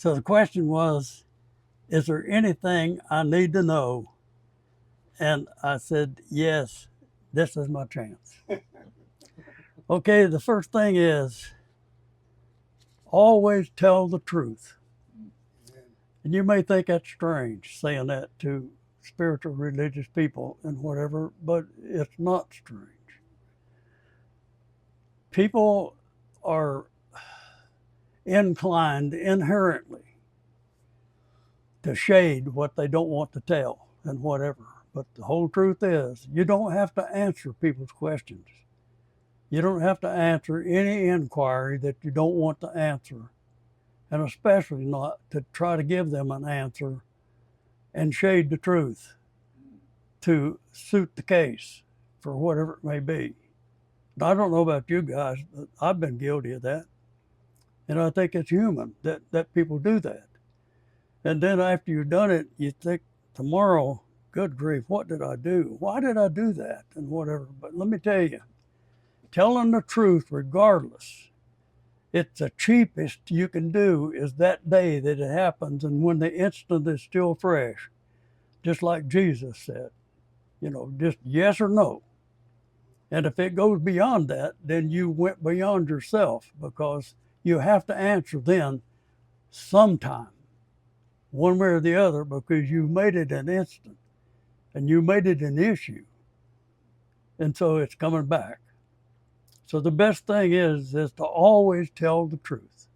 So the question was, is there anything I need to know? And I said, yes, this is my chance. Okay, the first thing is always tell the truth. And you may think that's strange saying that to spiritual religious people and whatever, but it's not strange. People are inclined inherently to shade what they don't want to tell and whatever. But the whole truth is, you don't have to answer people's questions. You don't have to answer any inquiry that you don't want to answer, and especially not to try to give them an answer and shade the truth to suit the case for whatever it may be. Now, I don't know about you guys, but I've been guilty of that. And I think it's human that people do that. And then after you've done it, you think tomorrow, good grief, what did I do? Why did I do that? And whatever. But let me tell you, telling the truth regardless, it's the cheapest you can do is that day that it happens and when the instant is still fresh, just like Jesus said, just yes or no. And if it goes beyond that, then you went beyond yourself because you have to answer then sometime, one way or the other, because you made it an instant and you made it an issue. And so it's coming back. So the best thing is to always tell the truth,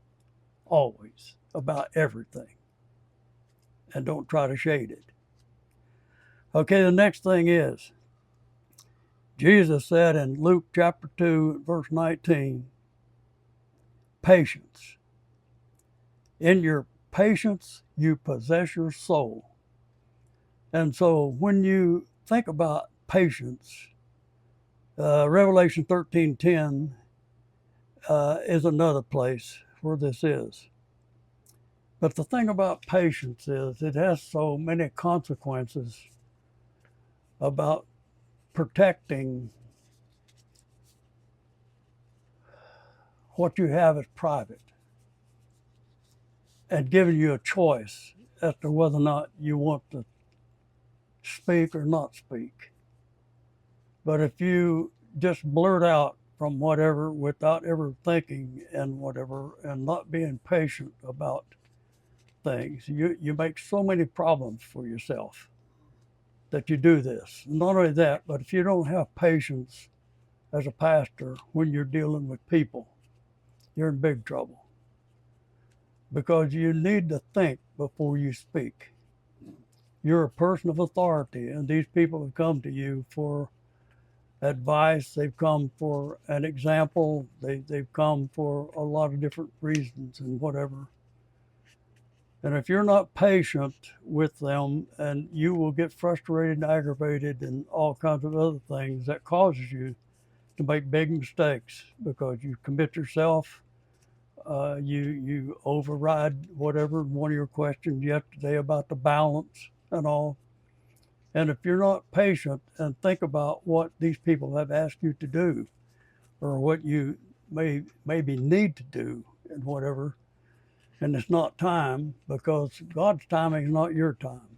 always, about everything. And don't try to shade it. Okay, the next thing is, Jesus said in Luke chapter 2, verse 19, patience. In your patience, you possess your soul. And so when you think about patience, Revelation 13:10 is another place where this is. But the thing about patience is it has so many consequences about protecting what you have as private and giving you a choice as to whether or not you want to speak or not speak. But if you just blurt out from whatever without ever thinking and whatever and not being patient about things, you make so many problems for yourself that you do this. Not only that, but if you don't have patience as a pastor when you're dealing with people, you're in big trouble. Because you need to think before you speak. You're a person of authority, and these people have come to you for advice. They've come for an example. They've come for a lot of different reasons and whatever. And if you're not patient with them, and you will get frustrated and aggravated and all kinds of other things that causes you to make big mistakes because you commit yourself. You override whatever one of your questions yesterday about the balance and all. And if you're not patient and think about what these people have asked you to do or what you maybe need to do and whatever, and it's not time because God's timing is not your time.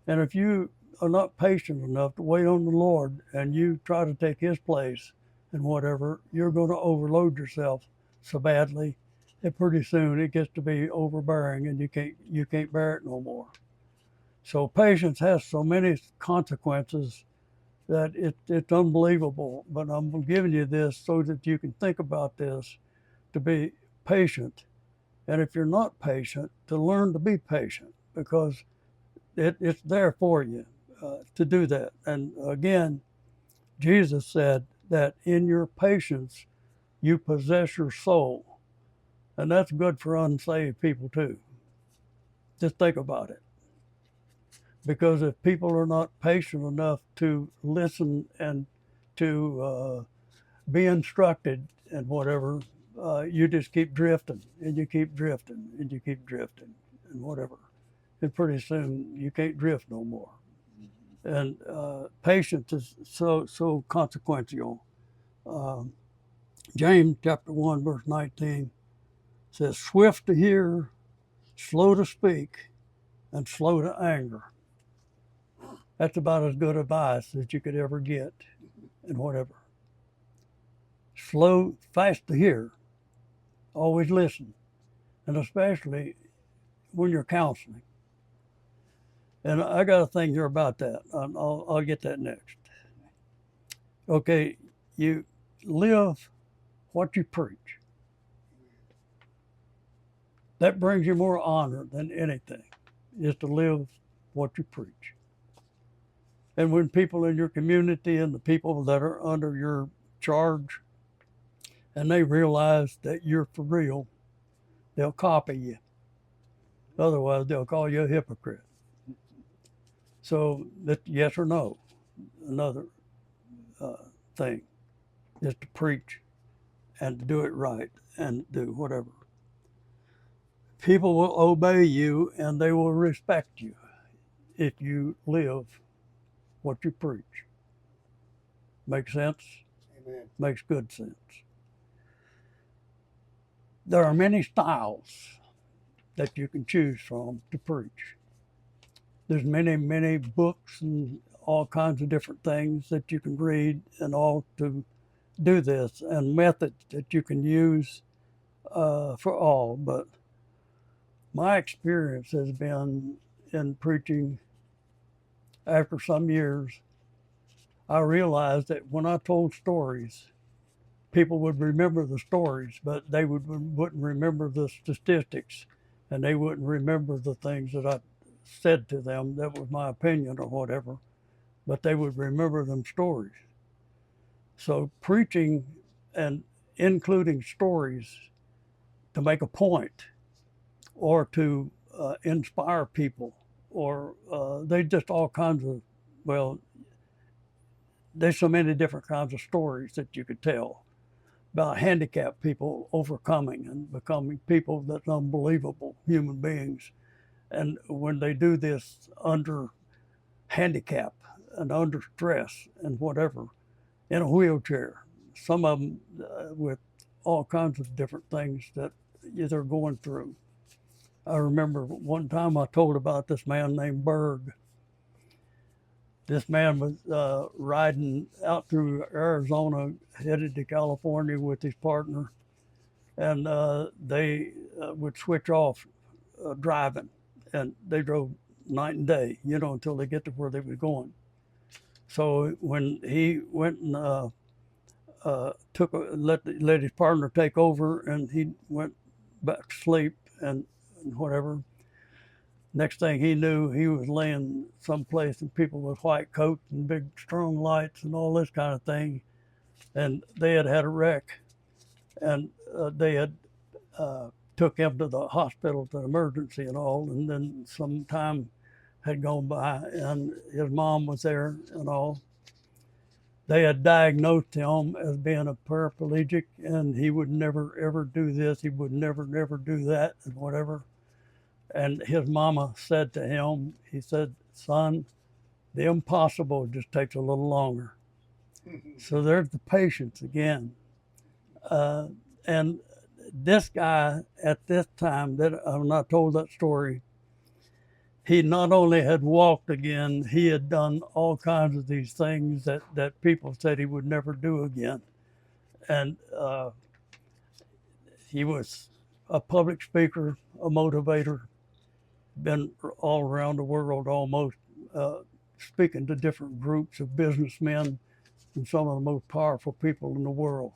And if you are not patient enough to wait on the Lord and you try to take his place and whatever, you're going to overload yourself so badly that pretty soon it gets to be overbearing and you can't bear it no more. So patience has so many consequences that it's unbelievable. But I'm giving you this so that you can think about this, to be patient. And if you're not patient, to learn to be patient because it's there for you to do that. And again, Jesus said that in your patience, you possess your soul. And that's good for unsaved people too. Just think about it. Because if people are not patient enough to listen and to be instructed and whatever, you just keep drifting and you keep drifting and you keep drifting and whatever. And pretty soon you can't drift no more. And patience is so consequential. James chapter 1 verse 19 says, swift to hear, slow to speak, and slow to anger. That's about as good advice as you could ever get in whatever. Slow, fast to hear, always listen, and especially when you're counseling. And I got a thing here about that. I'll get that next. Okay, you live what you preach. That brings you more honor than anything, is to live what you preach. And when people in your community and the people that are under your charge, and they realize that you're for real, they'll copy you. Otherwise, they'll call you a hypocrite. So, that yes or no, another thing is to preach and to do it right and do whatever. People will obey you and they will respect you if you live what you preach. Makes sense? Amen. Makes good sense. There are many styles that you can choose from to preach. There's many books and all kinds of different things that you can read and all to do this, and methods that you can use for all. But my experience has been in preaching after some years, I realized that when I told stories, people would remember the stories, but they wouldn't remember the statistics, and they wouldn't remember the things that I said to them that was my opinion or whatever, but they would remember them stories. So preaching and including stories to make a point or to inspire people, or they just all kinds of, well, there's so many different kinds of stories that you could tell about handicapped people overcoming and becoming people that's unbelievable human beings. And when they do this under handicap and under stress and whatever, in a wheelchair, some of them with all kinds of different things that they're going through. I remember one time I told about this man named Berg. This man was riding out through Arizona, headed to California with his partner, and they would switch off driving, and they drove night and day, until they get to where they were going. So when he went and let his partner take over, and he went back to sleep and whatever. Next thing he knew, he was laying someplace, and people with white coats and big strong lights and all this kind of thing, and they had had a wreck, and they had took him to the hospital to emergency and all, and then some time had gone by, and his mom was there and all. They had diagnosed him as being a paraplegic, and he would never ever do this, he would never do that, and whatever. And his mama said to him, he said, "Son, the impossible just takes a little longer." So there's the patience again. And this guy at this time that when I told that story, he not only had walked again, he had done all kinds of these things that people said he would never do again. And he was a public speaker, a motivator, been all around the world almost, speaking to different groups of businessmen and some of the most powerful people in the world,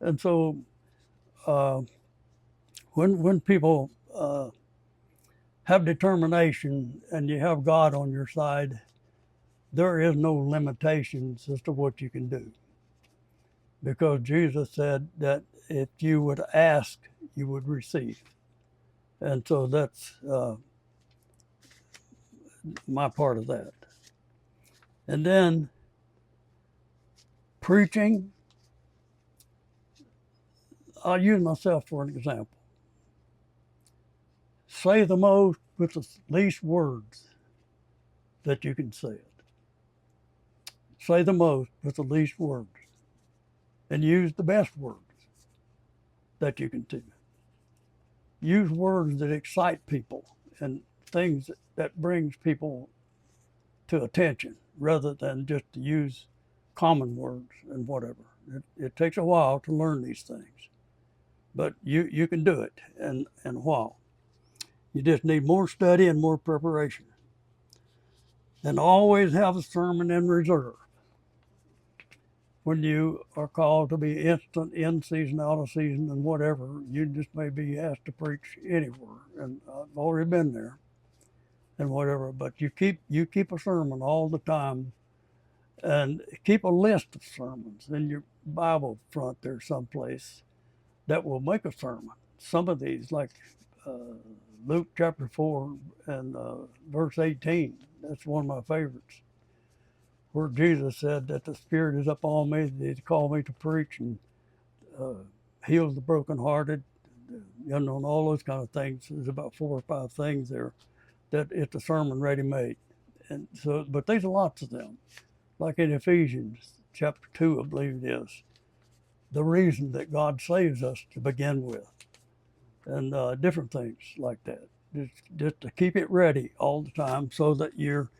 And so when people have determination and you have God on your side, there is no limitations as to what you can do. Because Jesus said that if you would ask, you would receive. And so that's my part of that. And then preaching, I'll use myself for an example. Say the most with the least words that you can say it. Say the most with the least words. And use the best words that you can do. use words that excite people and things that brings people to attention rather than just to use common words and whatever. It takes a while to learn these things, but you can do it in a while. You just need more study and more preparation. And always have a sermon in reserve. When you are called to be instant, in season, out of season, and whatever, you just may be asked to preach anywhere. And I've already been there and whatever, but you keep a sermon all the time, and keep a list of sermons in your Bible front there someplace that will make a sermon. Some of these, like Luke chapter 4 and verse 18, that's one of my favorites, where Jesus said that the Spirit is upon me, that He's called me to preach and heal the brokenhearted, and all those kind of things. There's about 4 or 5 things there that it's a sermon ready made. And so, but there's lots of them. Like in Ephesians chapter 2, I believe it is, the reason that God saves us to begin with, and different things like that. Just to keep it ready all the time so that you're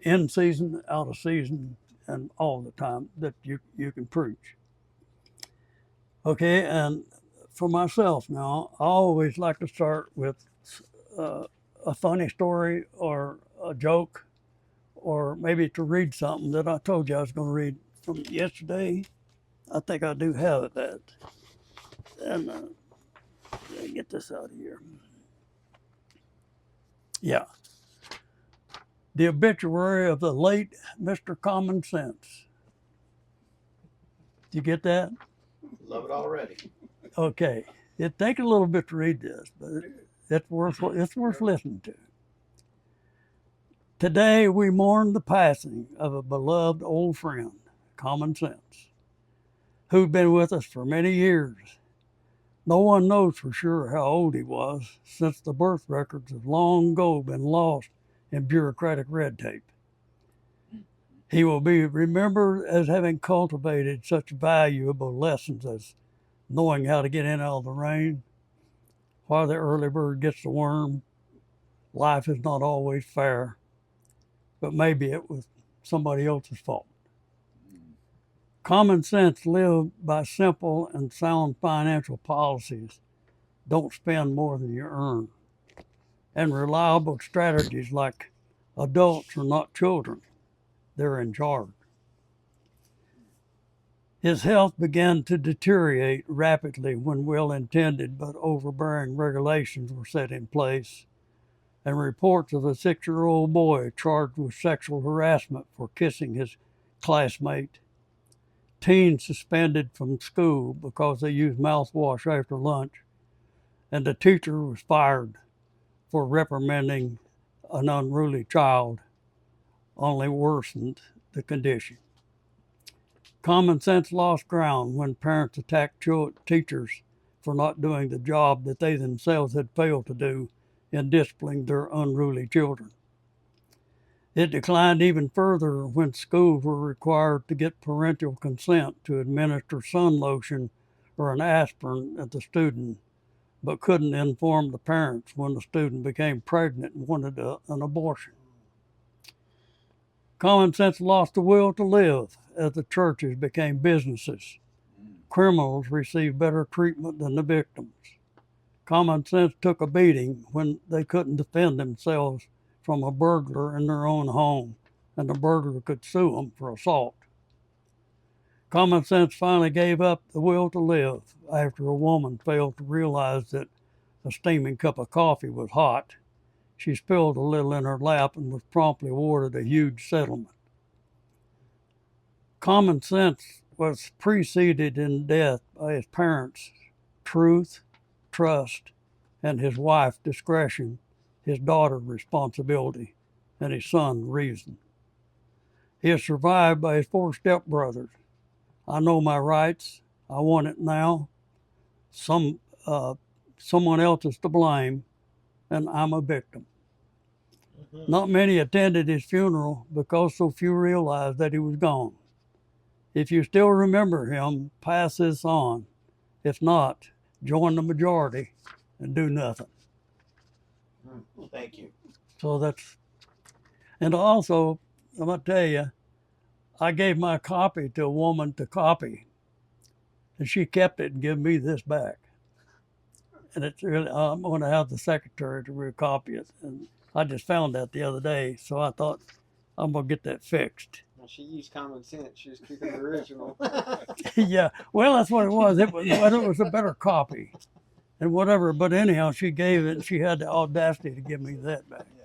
in season, out of season, and all the time that you can preach. Okay, and for myself now, I always like to start with a funny story or a joke, or maybe to read something that I told you I was going to read from yesterday. I think I do have that. And let me get this out of here. Yeah. The obituary of the late Mr. Common Sense. Did you get that? Love it already. Okay. It takes a little bit to read this, but it's worth listening to. Today we mourn the passing of a beloved old friend, Common Sense, who'd been with us for many years. No one knows for sure how old he was, since the birth records have long ago been lost in bureaucratic red tape. He will be remembered as having cultivated such valuable lessons as knowing how to get in out of the rain, why the early bird gets the worm, life is not always fair, but maybe it was somebody else's fault. Common Sense lived by simple and sound financial policies. Don't spend more than you earn. And reliable strategies like adults are not children, they're in charge. His health began to deteriorate rapidly when well-intended but overbearing regulations were set in place, and reports of a 6-year-old boy charged with sexual harassment for kissing his classmate, teens suspended from school because they used mouthwash after lunch, and the teacher was fired for reprimanding an unruly child, only worsened the condition. Common Sense lost ground when parents attacked teachers for not doing the job that they themselves had failed to do in disciplining their unruly children. It declined even further when schools were required to get parental consent to administer sun lotion or an aspirin at the student, but couldn't inform the parents when the student became pregnant and wanted an abortion. Common Sense lost the will to live as the churches became businesses. Criminals received better treatment than the victims. Common Sense took a beating when they couldn't defend themselves from a burglar in their own home, and the burglar could sue them for assault. Common Sense finally gave up the will to live after a woman failed to realize that a steaming cup of coffee was hot. She spilled a little in her lap and was promptly awarded a huge settlement. Common Sense was preceded in death by his parents' truth, trust, and his wife, discretion, his daughter, responsibility, and his son, reason. He is survived by his 4 stepbrothers. I know my rights. I want it now. Someone else is to blame, and I'm a victim. Not many attended his funeral because so few realized that he was gone. If you still remember him, pass this on. If not, join the majority and do nothing. Well, thank you. So that's, and also, I'm gonna tell you, I gave my copy to a woman to copy, and she kept it and gave me this back. And it's really, I'm going to have the secretary to recopy it. And I just found that the other day, so I thought I'm going to get that fixed. Well, she used common sense. She was keeping the original. Yeah, well, that's what it was. It was a better copy, and whatever. But anyhow, she gave it. She had the audacity to give me that back. Yeah.